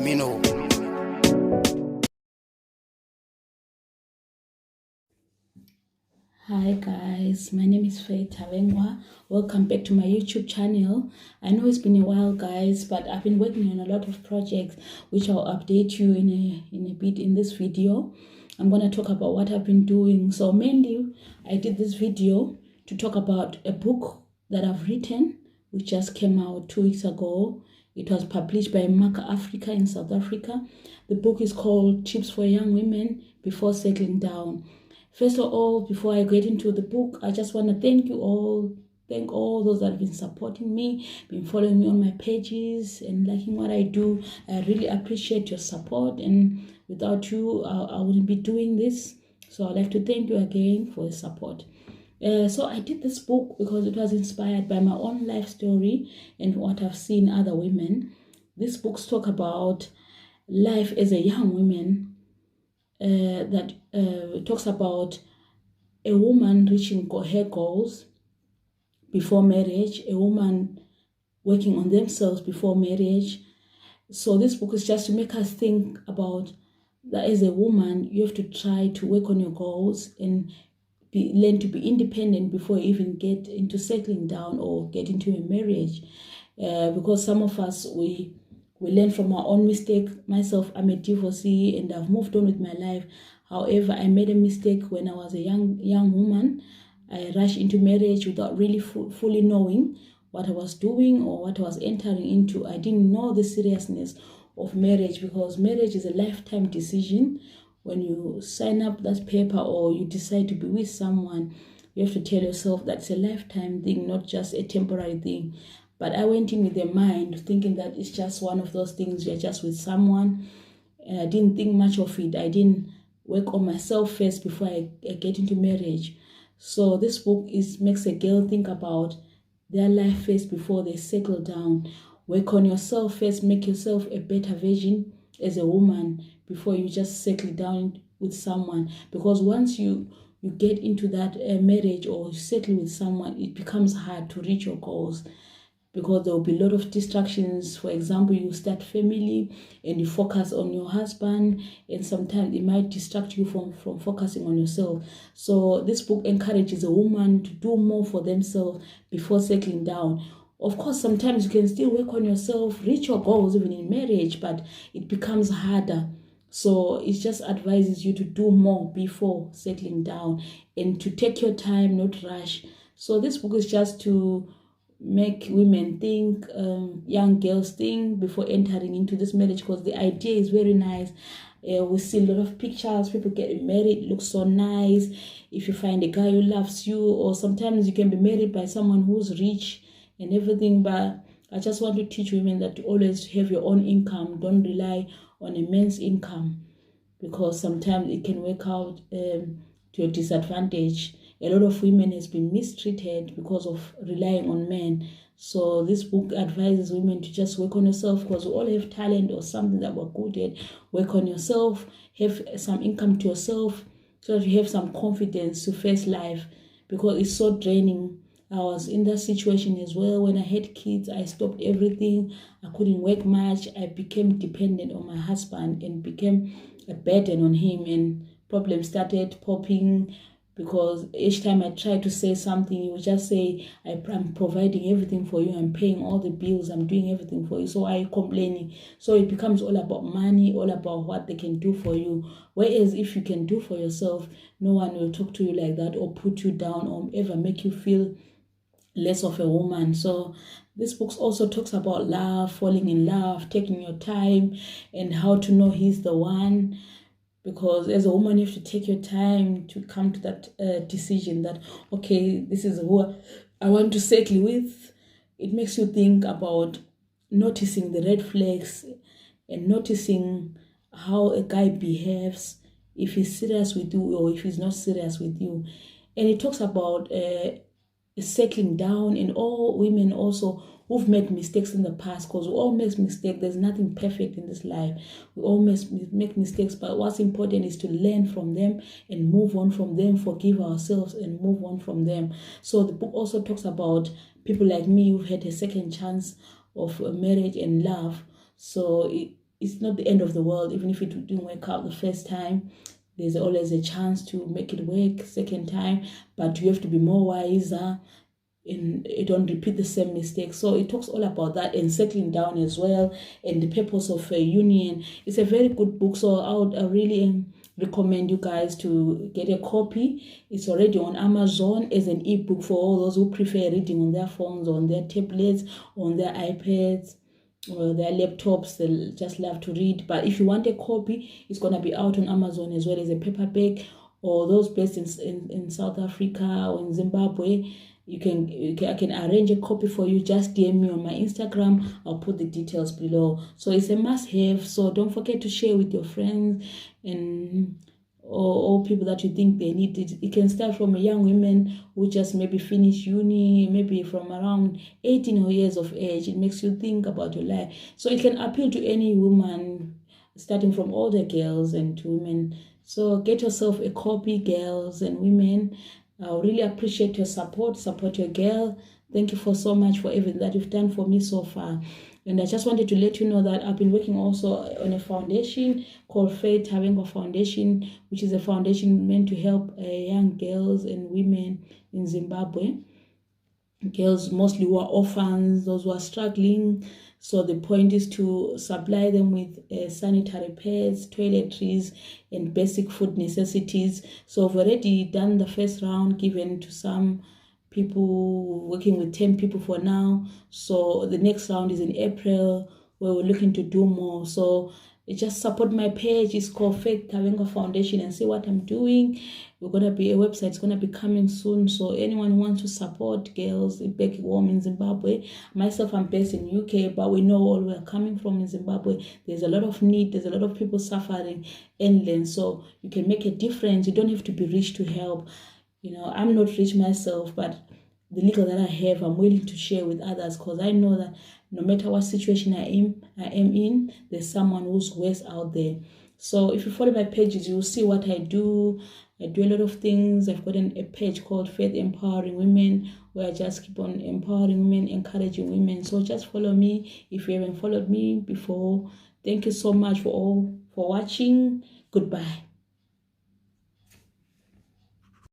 me know. Hi guys, my name is Faith Tavengwa. Welcome back to my YouTube channel. I know it's been a while guys, but I've been working on a lot of projects which I'll update you in a bit in this video. I'm going to talk about what I've been doing. So mainly I did this video to talk about a book that I've written which just came out 2 weeks ago. It was published by Maka Africa in South Africa. The book is called Tips for Young Women Before Settling Down. First of all, before I get into the book, I just want to thank all those that have been supporting me, been following me on my pages and liking what I do. I really appreciate your support, and without you, I wouldn't be doing this. So I'd like to thank you again for your support. So I did this book because it was inspired by my own life story and what I've seen other women. These books talk about life as a young woman. That talks about a woman reaching her goals before marriage, a woman working on themselves before marriage. So this book is just to make us think about that as a woman, you have to try to work on your goals and learn to be independent before you even get into settling down or get into a marriage. Because some of us, we learn from our own mistake. Myself, I'm a divorcee and I've moved on with my life. However, I made a mistake when I was a young woman. I rushed into marriage without really fully knowing what I was doing or what I was entering into. I didn't know the seriousness of marriage, because marriage is a lifetime decision. When you sign up that paper or you decide to be with someone, you have to tell yourself that it's a lifetime thing, not just a temporary thing. But I went in with a mind thinking that it's just one of those things, you're just with someone. And I didn't think much of it. I didn't work on myself first before I get into marriage. So this book makes a girl think about their life first before they settle down. Work on yourself first, make yourself a better version as a woman before you just settle down with someone. Because once you get into that marriage or you settle with someone, it becomes hard to reach your goals, because there will be a lot of distractions. For example, you start family and you focus on your husband, and sometimes it might distract you from focusing on yourself. So this book encourages a woman to do more for themselves before settling down. Of course, sometimes you can still work on yourself, reach your goals even in marriage, but it becomes harder. So it just advises you to do more before settling down and to take your time, not rush. So this book is just to make women think, young girls think before entering into this marriage, because the idea is very nice. We see a lot of pictures, people getting married, looks so nice. If you find a guy who loves you, or sometimes you can be married by someone who's rich and everything, but I just want to teach women that to always have your own income. Don't rely on a man's income, because sometimes it can work out to your disadvantage. A lot of women has been mistreated because of relying on men. So this book advises women to just work on yourself, because we all have talent or something that we're good at. Work on yourself, have some income to yourself, so that you have some confidence to face life, because it's so draining. I was in that situation as well. When I had kids, I stopped everything. I couldn't work much. I became dependent on my husband and became a burden on him, and problems started popping, because each time I try to say something, he would just say, I'm providing everything for you, I'm paying all the bills, I'm doing everything for you. So I complaining. So it becomes all about money, all about what they can do for you. Whereas if you can do for yourself, no one will talk to you like that or put you down or ever make you feel less of a woman. So this book also talks about love, falling in love, taking your time, and how to know he's the one. Because as a woman, you have to take your time to come to that decision that, okay, this is who I want to settle with. It makes you think about noticing the red flags and noticing how a guy behaves, if he's serious with you or if he's not serious with you. And it talks about settling down, and all women also who've made mistakes in the past, because we all make mistakes. There's nothing perfect in this life. We all make mistakes, but what's important is to learn from them and move on from them, forgive ourselves and move on from them. So the book also talks about people like me who've had a second chance of marriage and love. So it's not the end of the world. Even if it didn't work out the first time, there's always a chance to make it work second time, but you have to be more wiser and you don't repeat the same mistakes. So it talks all about that and settling down as well, and the purpose of a union. It's a very good book, so I would really recommend you guys to get a copy. It's already on Amazon as an ebook for all those who prefer reading on their phones, on their tablets, on their iPads, or their laptops. They just love to read. But if you want a copy, it's going to be out on Amazon as well as a paperback. Or those based in South Africa or in Zimbabwe, I can arrange a copy for you. Just DM me on my Instagram. I'll put the details below. So it's a must-have. So don't forget to share with your friends and or people that you think they need it. It can start from a young woman who just maybe finish uni, maybe from around 18 years of age. It makes you think about your life. So it can appeal to any woman, starting from older girls and to women. So get yourself a copy, girls and women. I really appreciate your support. Support your girl. Thank you for so much for everything that you've done for me so far. And I just wanted to let you know that I've been working also on a foundation called Faith Tavengo Foundation, which is a foundation meant to help young girls and women in Zimbabwe. Girls mostly who are orphans, those who are struggling. So the point is to supply them with sanitary pads, toiletries, and basic food necessities. So I've already done the first round, given to some people, working with 10 people for now. So the next round is in April, where we're looking to do more. So just support my page. It's called Faith Tavengo Foundation, and see what I'm doing. We're going to be a website. It's going to be coming soon. So anyone who wants to support girls back home in Zimbabwe. Myself, I'm based in UK, but we know all we're coming from in Zimbabwe. There's a lot of need. There's a lot of people suffering inland. So you can make a difference. You don't have to be rich to help. You know, I'm not rich myself, but the little that I have, I'm willing to share with others, because I know that no matter what situation I am in, there's someone who's worse out there. So if you follow my pages, you'll see what I do. I do a lot of things. I've got a page called Faith Empowering Women, where I just keep on empowering women, encouraging women. So just follow me if you haven't followed me before. Thank you so much for watching. Goodbye.